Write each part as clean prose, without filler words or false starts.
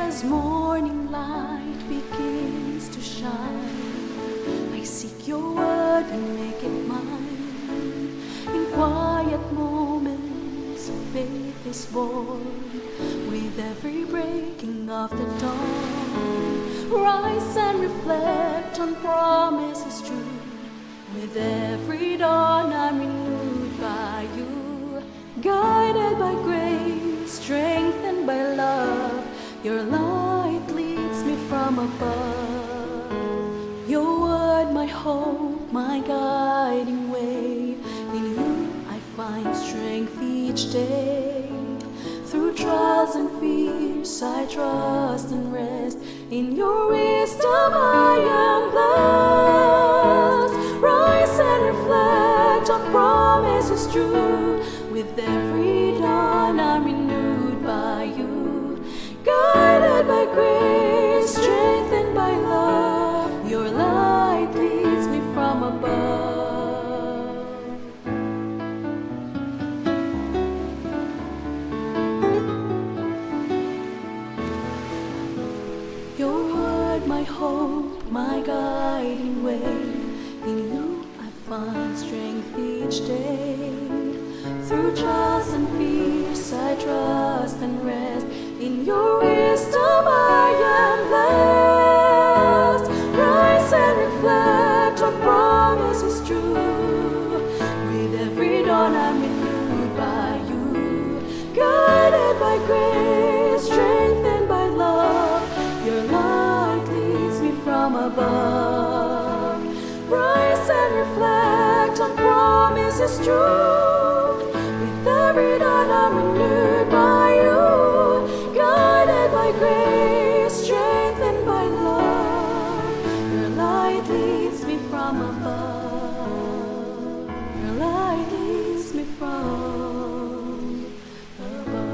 as morning light begins to shine, I seek your word and make it mine. In quiet moments, faith is born. With every breaking of the dawn, rise and reflect on promises true. With every dawn, I'm renewed by you. Guided by grace, strengthened by love, your light leads me from above. Your word, my hope, my guiding way. In you I find strength each day. Through trials and fears, I trust and rest. In your wisdom I am blessed. Rise and reflect on promises true. With every dawn I'm renewed by you. Guided by grace, strengthened by love, your light leads me from above. Your word, my hope, my guiding way. In you I find strength each day. Through trials and fears I trust and rest. In your wisdom I am blessed. Rise and reflect on promises true. With every dawn I'm renewed by you. Guided by grace, strengthened by love, your light leads me from above. Rise and reflect on promises true. With every dawn I'm renewed by you. Guided by grace, strengthened by love, your light leads me from above. Your light leads me from above.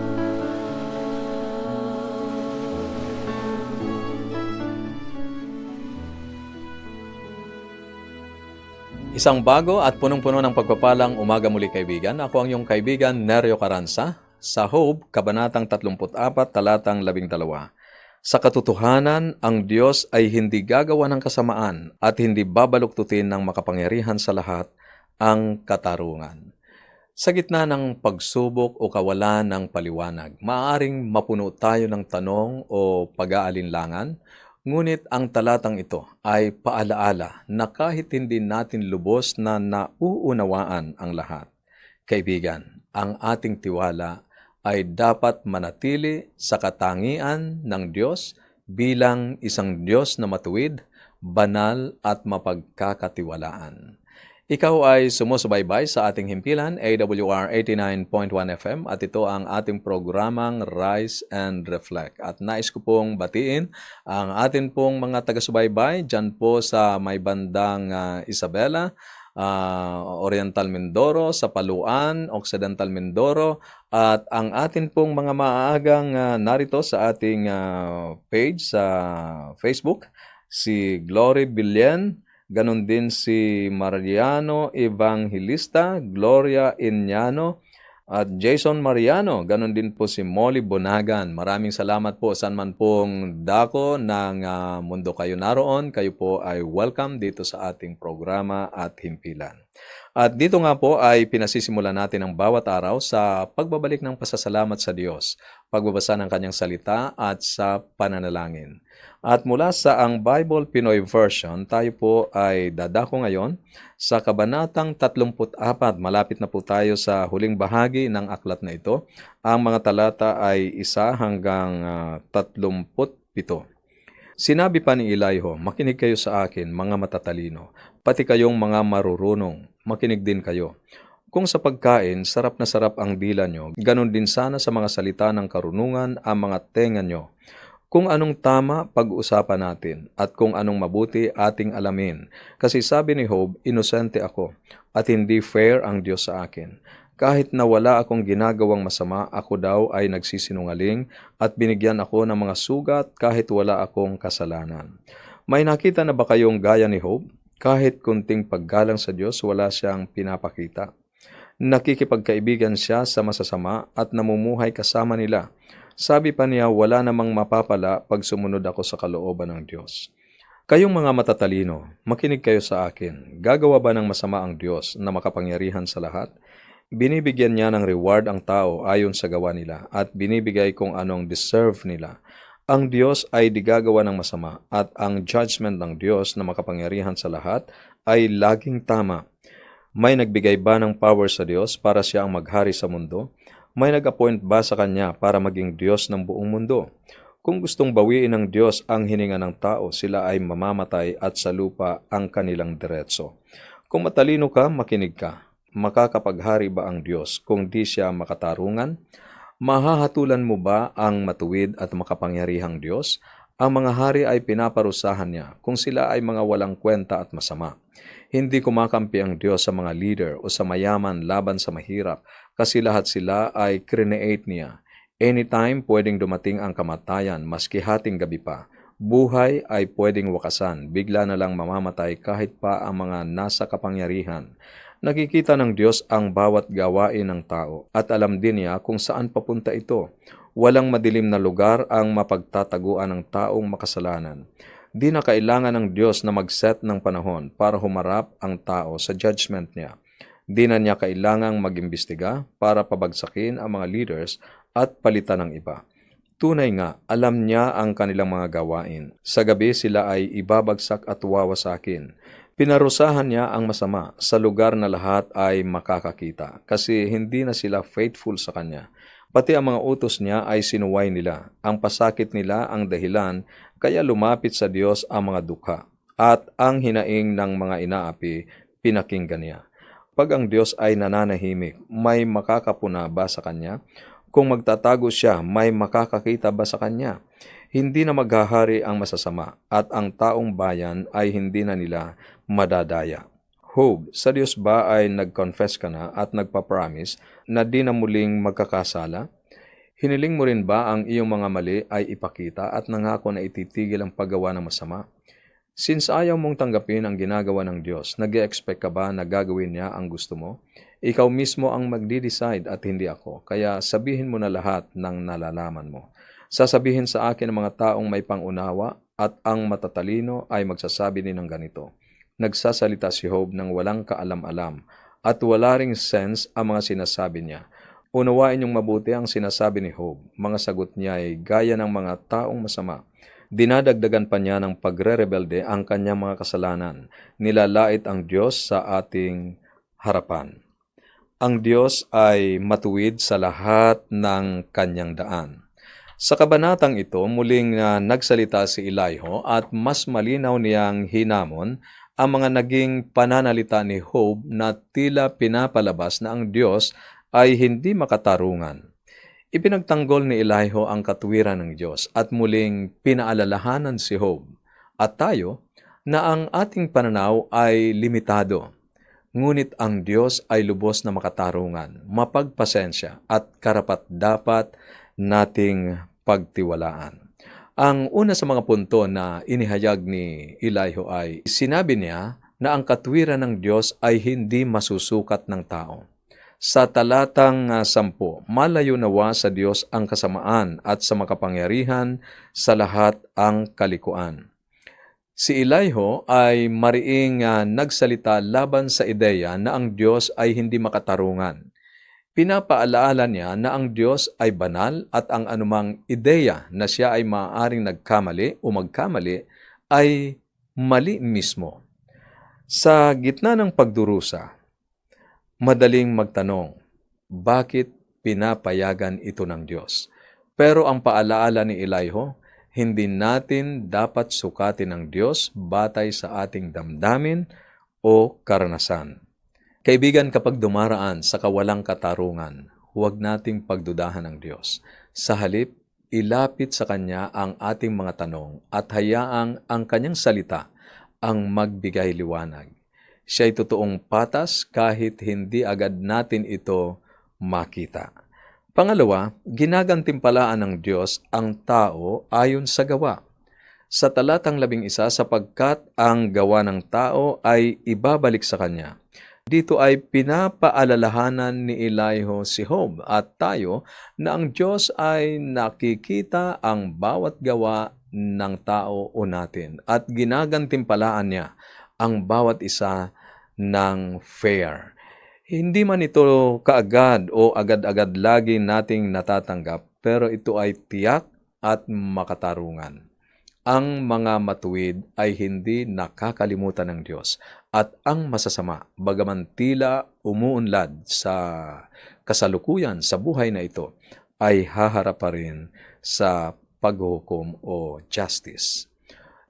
Isang bago at punong-puno ng pagpapalang umaga muli kaibigan. Ako ang iyong kaibigan, Nerio Caranza, sa Job, Kabanatang 34, Talatang 12. Sa katotohanan, ang Diyos ay hindi gagawa ng kasamaan at hindi babaluktutin ng makapangyarihan sa lahat ang katarungan. Sa gitna ng pagsubok o kawalan ng paliwanag, maaaring mapuno tayo ng tanong o pag-aalinlangan. Ngunit ang talatang ito ay paalaala na kahit hindi natin lubos na nauunawaan ang lahat, kaibigan, ang ating tiwala ay dapat manatili sa katangian ng Diyos bilang isang Diyos na matuwid, banal at mapagkakatiwalaan. Ikaw ay sumusubaybay sa ating himpilan, AWR 89.1 FM, at ito ang ating programang Rise and Reflect. At nais ko pong batiin ang atin pong mga taga-subaybay dyan po sa may bandang Isabela, Oriental Mindoro, sa Paluan, Occidental Mindoro, at ang atin pong mga maagang narito sa ating page sa Facebook, si Glory Billen, ganon din si Mariano Evangelista, Gloria Inyano, at Jason Mariano. Ganon din po si Molly Bonagan. Maraming salamat po saan man pong dako ng mundo kayo naroon. Kayo po ay welcome dito sa ating programa at himpilan. At dito nga po ay pinasisimula natin ang bawat araw sa pagbabalik ng pasasalamat sa Diyos, pagbabasa ng Kanyang salita at sa pananalangin. At mula sa ang Bible Pinoy Version, tayo po ay dadako ngayon sa Kabanatang 34. Malapit na po tayo sa huling bahagi ng aklat na ito. Ang mga talata ay 1 hanggang 37. Sinabi pa ni Eliho, makinig kayo sa akin, mga matatalino, pati kayong mga marurunong, makinig din kayo. Kung sa pagkain, sarap na sarap ang dila nyo, ganon din sana sa mga salita ng karunungan ang mga tenga nyo. Kung anong tama, pag-usapan natin, at kung anong mabuti, ating alamin. Kasi sabi ni Job, inosente ako, at hindi fair ang Diyos sa akin. Kahit na wala akong ginagawang masama, ako daw ay nagsisinungaling, at binigyan ako ng mga sugat kahit wala akong kasalanan. May nakita na ba kayong gaya ni Job? Kahit kunting paggalang sa Diyos, wala siyang pinapakita. Nakikipagkaibigan siya sa masasama at namumuhay kasama nila. Sabi pa niya, wala namang mapapala pag sumunod ako sa kalooban ng Diyos. Kayong mga matatalino, makinig kayo sa akin. Gagawa ba ng masama ang Diyos na makapangyarihan sa lahat? Binibigyan niya ng reward ang tao ayon sa gawa nila at binibigay kung anong deserve nila. Ang Diyos ay di gagawa ng masama at ang judgment ng Diyos na makapangyarihan sa lahat ay laging tama. May nagbigay ba ng power sa Diyos para siya ang maghari sa mundo? May nag-appoint ba sa Kanya para maging Diyos ng buong mundo? Kung gustong bawiin ng Diyos ang hininga ng tao, sila ay mamamatay at sa lupa ang kanilang diretso. Kung matalino ka, makinig ka. Makakapaghari ba ang Diyos kung di siya makatarungan? Mahahatulan mo ba ang matuwid at makapangyarihang Diyos? Ang mga hari ay pinaparusahan niya kung sila ay mga walang kwenta at masama. Hindi kumakampi ang Diyos sa mga leader o sa mayaman laban sa mahirap kasi lahat sila ay create niya. Anytime pwedeng dumating ang kamatayan, maski hating gabi pa. Buhay ay pwedeng wakasan, bigla na lang mamamatay kahit pa ang mga nasa kapangyarihan. Nakikita ng Diyos ang bawat gawain ng tao at alam din niya kung saan papunta ito. Walang madilim na lugar ang mapagtataguan ng taong makasalanan. Di na kailangan ng Diyos na mag-set ng panahon para humarap ang tao sa judgment niya. Di na niya kailangang mag-imbestiga para pabagsakin ang mga leaders at palitan ng iba. Tunay nga, alam niya ang kanilang mga gawain. Sa gabi sila ay ibabagsak at wawasakin. Pinarusahan niya ang masama sa lugar na lahat ay makakakita kasi hindi na sila faithful sa Kanya. Pati ang mga utos niya ay sinuway nila. Ang pasakit nila ang dahilan kaya lumapit sa Diyos ang mga dukha at ang hinaing ng mga inaapi pinakinggan niya. Pag ang Diyos ay nananahimik, may makakapuna ba sa Kanya? Kung magtatago siya, may makakakita ba sa Kanya? Hindi na maghahari ang masasama at ang taong bayan ay hindi na nila madadaya. Job, sa Diyos ba ay nag-confess ka na at nagpa-promise na di na muling magkakasala? Hiniling mo rin ba ang iyong mga mali ay ipakita at nangako na ititigil ang paggawa ng masama? Since ayaw mong tanggapin ang ginagawa ng Diyos, nag-e-expect ka ba na gagawin niya ang gusto mo? Ikaw mismo ang magdi-decide at hindi ako, kaya sabihin mo na lahat ng nalalaman mo. Sasabihin sa akin ng mga taong may pangunawa at ang matatalino ay magsasabi din ng ganito. Nagsasalita si Job ng walang kaalam-alam at wala ring sense ang mga sinasabi niya. Unawain niyong mabuti ang sinasabi ni Job. Mga sagot niya ay gaya ng mga taong masama. Dinadagdagan pa niya ng pagre-rebelde ang kanyang mga kasalanan. Nilalait ang Diyos sa ating harapan. Ang Diyos ay matuwid sa lahat ng kanyang daan. Sa kabanatang ito, muling nagsalita si Elihu at mas malinaw niyang hinamon ang mga naging pananalita ni Job na tila pinapalabas na ang Diyos ay hindi makatarungan. Ipinagtanggol ni Elihu ang katuwiran ng Diyos at muling pinaalalahanan si Job at tayo na ang ating pananaw ay limitado. Ngunit ang Diyos ay lubos na makatarungan, mapagpasensya at karapat-dapat nating pagtiwalaan. Ang una sa mga punto na inihayag ni Elihu ay sinabi niya na ang katuwiran ng Diyos ay hindi masusukat ng tao. Sa talatang 10, malayo nawa sa Diyos ang kasamaan at sa makapangyarihan sa lahat ang kalikuan. Si Elihu ay mariing nagsalita laban sa ideya na ang Diyos ay hindi makatarungan. Pinapaalaala niya na ang Diyos ay banal at ang anumang ideya na siya ay maaaring nagkamali o magkamali ay mali mismo. Sa gitna ng pagdurusa, madaling magtanong, bakit pinapayagan ito ng Diyos? Pero ang paalaala ni Elihu, hindi natin dapat sukatin ng Diyos batay sa ating damdamin o karanasan. Kaibigan, kapag dumaraan sa kawalang katarungan, huwag nating pagdudahan ng Diyos. Sa halip, ilapit sa Kanya ang ating mga tanong at hayaang ang Kanyang salita ang magbigay liwanag. Siya'y totoong patas kahit hindi agad natin ito makita. Pangalawa, ginagantimpalaan ng Diyos ang tao ayon sa gawa. Sa talatang 11, sapagkat ang gawa ng tao ay ibabalik sa Kanya. Dito ay pinapaalalahanan ni Elihu si Job at tayo na ang Diyos ay nakikita ang bawat gawa ng tao o natin at ginagantimpalaan niya ang bawat isa ng fair. Hindi man ito kaagad o agad-agad lagi nating natatanggap, pero ito ay tiyak at makatarungan. Ang mga matuwid ay hindi nakakalimutan ng Diyos at ang masasama, bagaman tila umuunlad sa kasalukuyan sa buhay na ito, ay haharap pa rin sa paghuhukom o justice.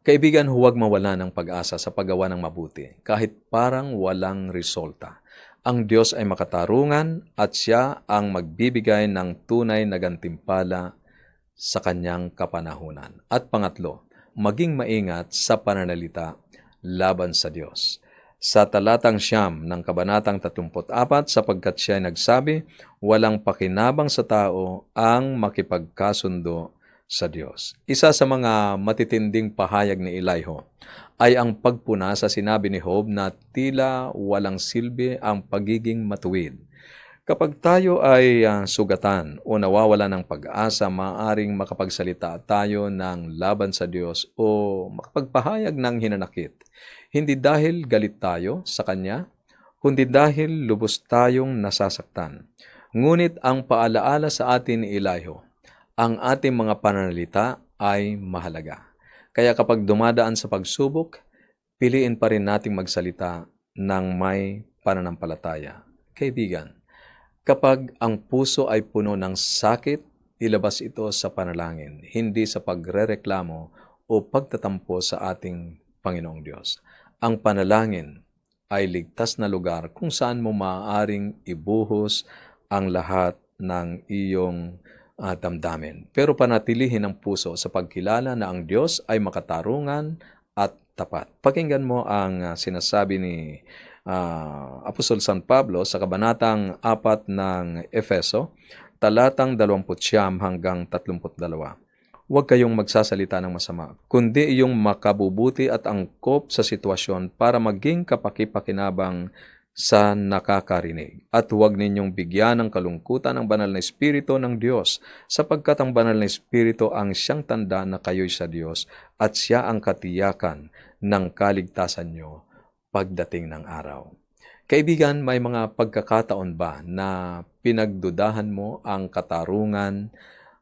Kaibigan, huwag mawala ng pag-asa sa paggawa ng mabuti kahit parang walang resulta. Ang Diyos ay makatarungan at Siya ang magbibigay ng tunay na gantimpala sa kanyang kapanahunan. At pangatlo, maging maingat sa pananalita laban sa Diyos. Sa talatang 9 ng Kabanatang 34, sapagkat siya ay nagsabi, walang pakinabang sa tao ang makipagkasundo sa Diyos. Isa sa mga matitinding pahayag ni Elihu ay ang pagpuna sa sinabi ni Job na tila walang silbi ang pagiging matuwid. Kapag tayo ay sugatan o nawawala ng pag-asa, maaaring makapagsalita tayo ng laban sa Diyos o makapagpahayag ng hinanakit. Hindi dahil galit tayo sa Kanya, kundi dahil lubos tayong nasasaktan. Ngunit ang paalaala sa atin ni Elihu, ang ating mga pananalita ay mahalaga. Kaya kapag dumadaan sa pagsubok, piliin pa rin nating magsalita ng may pananampalataya. Kaibigan, kapag ang puso ay puno ng sakit, ilabas ito sa panalangin, hindi sa pagrereklamo o pagtatampo sa ating Panginoong Diyos. Ang panalangin ay ligtas na lugar kung saan mo maaaring ibuhos ang lahat ng iyong damdamin. Pero panatilihin ang puso sa pagkilala na ang Diyos ay makatarungan at tapat. Pakinggan mo ang sinasabi ni Apostol San Pablo sa Kabanatang 4 ng Efeso, talatang 29 hanggang 32. Huwag kayong magsasalita ng masama, kundi iyong makabubuti at angkop sa sitwasyon para maging kapakipakinabang sa nakakarinig. At huwag ninyong bigyan ng kalungkutan ang banal na Espiritu ng Diyos, sapagkat ang banal na Espiritu ang siyang tanda na kayo'y sa Diyos at siya ang katiyakan ng kaligtasan nyo pagdating ng araw. Kaibigan, may mga pagkakataon ba na pinagdudahan mo ang katarungan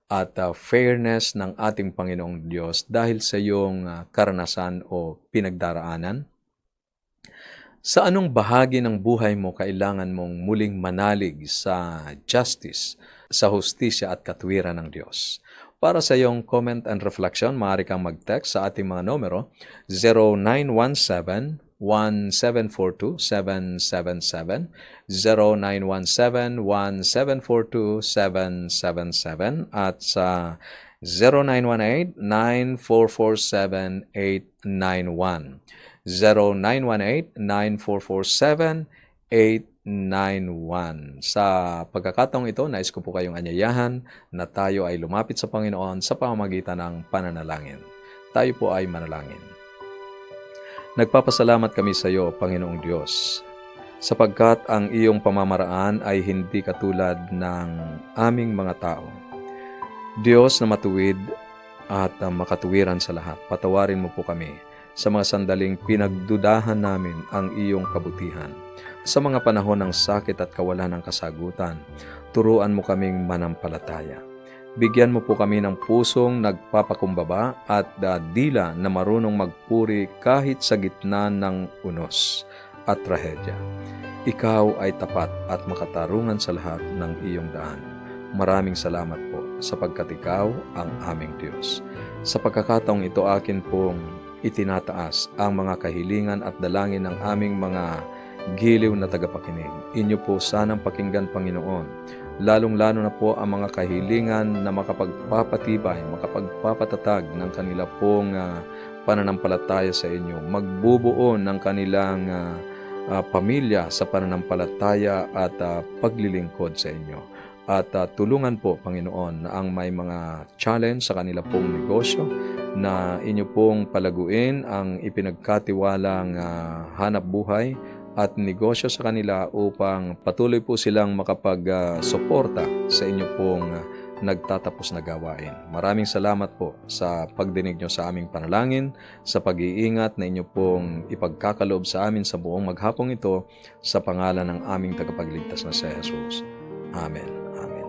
at fairness ng ating Panginoong Diyos dahil sa iyong karanasan o pinagdaraanan? Sa anong bahagi ng buhay mo kailangan mong muling manalig sa justice, sa hustisya at katwiran ng Diyos? Para sa iyong comment and reflection, maaari kang mag-text sa ating mga numero 0917-1742-777, 0917-1742-777, at sa 0918-9447-891. 0918-9447-891. Sa pagkakataong ito, nais ko po kayong anyayahan na tayo ay lumapit sa Panginoon sa pamamagitan ng pananalangin. Tayo po ay manalangin. Nagpapasalamat kami sa iyo, Panginoong Diyos, sapagkat ang iyong pamamaraan ay hindi katulad ng aming mga tao. Diyos na matuwid at makatuwiran sa lahat, patawarin mo po kami sa mga sandaling pinagdudahan namin ang iyong kabutihan. Sa mga panahon ng sakit at kawalan ng kasagutan, turuan mo kaming manampalataya. Bigyan mo po kami ng pusong nagpapakumbaba at dila na marunong magpuri kahit sa gitna ng unos at trahedya. Ikaw ay tapat at makatarungan sa lahat ng iyong daan. Maraming salamat po sapagkat ikaw ang aming Diyos. Sa pagkakataong ito, akin pong itinataas ang mga kahilingan at dalangin ng aming mga giliw na tagapakinig. Inyo po sanang pakinggan, Panginoon, lalong-lalo na po ang mga kahilingan na makapagpapatibay, makapagpapatatag ng kanila pong pananampalataya sa inyo, magbubuo ng kanilang pamilya sa pananampalataya at paglilingkod sa inyo. At tulungan po, Panginoon, na ang may mga challenge sa kanila pong negosyo, na inyo pong palaguin ang ipinagkatiwalang hanap buhay at negosyo sa kanila upang patuloy po silang makapag-suporta sa inyo pong nagtatapos na gawain. Maraming salamat po sa pagdinig nyo sa aming panalangin, sa pag-iingat na inyo pong ipagkakaloob sa amin sa buong maghapong ito sa pangalan ng aming tagapagligtas na si Jesus. Amen. Amen.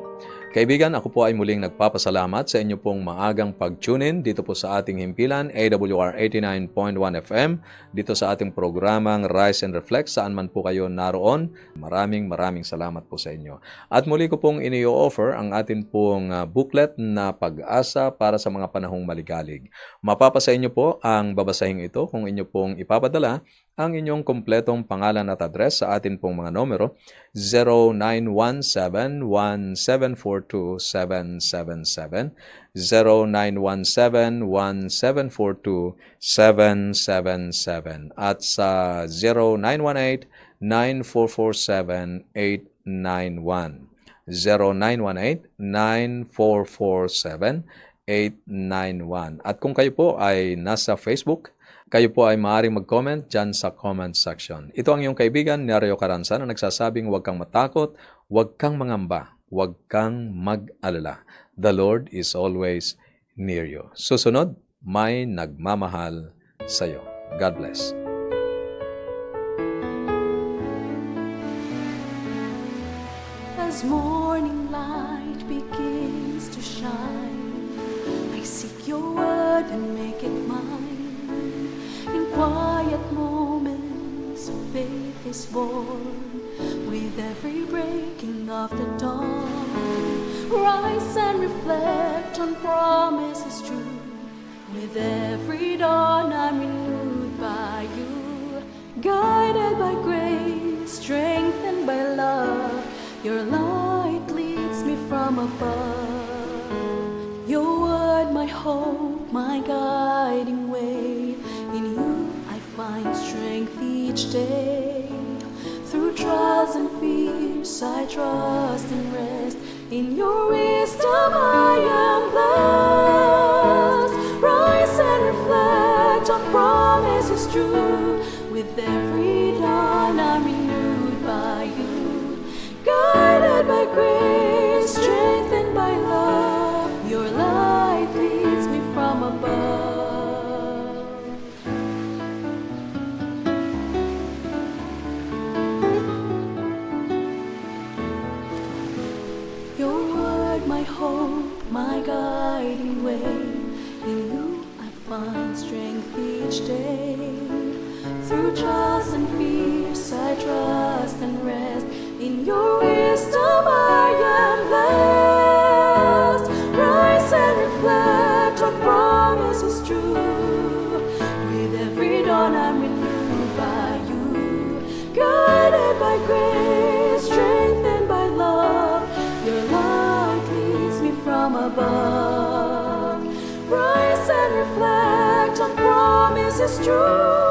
Kaibigan, ako po ay muling nagpapasalamat sa inyo pong maagang pag-tune in dito po sa ating himpilan, AWR 89.1 FM, dito sa ating programang Rise and Reflect, saan man po kayo naroon. Maraming salamat po sa inyo. At muli ko pong inio-offer ang atin pong booklet na Pag-asa para sa mga panahong maligalig. Mapapasa inyo po ang babasahing ito kung inyo pong ipapadala ang inyong kompletong pangalan at address sa atin pong mga numero 0917-1742-777, 0917-1742-777, at sa 0918-9447-891. 0918-9447-891. At kung kayo po ay nasa Facebook, kayo po ay maaaring mag-comment dyan sa comment section. Ito ang iyong kaibigan, Neryo Caranza, na nagsasabing huwag kang matakot, huwag kang mangamba, huwag kang mag-alala. The Lord is always near you. Susunod, may nagmamahal sa iyo. God bless. As morning light begins to shine, I seek your word and make it mine. In quiet moments, faith is born. With every breaking of the dawn, rise and reflect on promises true. With every dawn, I'm renewed by you. Guided by grace, strengthened by love, your light leads me from above. Your word, my hope, my guiding way. In you I find strength each day. Through trials and fears I trust and rest. In your wisdom I am blessed. Rise and reflect on promises true. With every dawn I'm renewed by you. Guided by grace, strengthened by love, your light leads me from above. Your word, my hope, my guiding way. In you I find strength each day. Through trials and fears I trust and rest. In your wisdom I am blessed. Rise and reflect on promises true. With every dawn I'm renewed by you. Guided by grace, strengthened by love, your light leads me from above. Rise and reflect on promises true.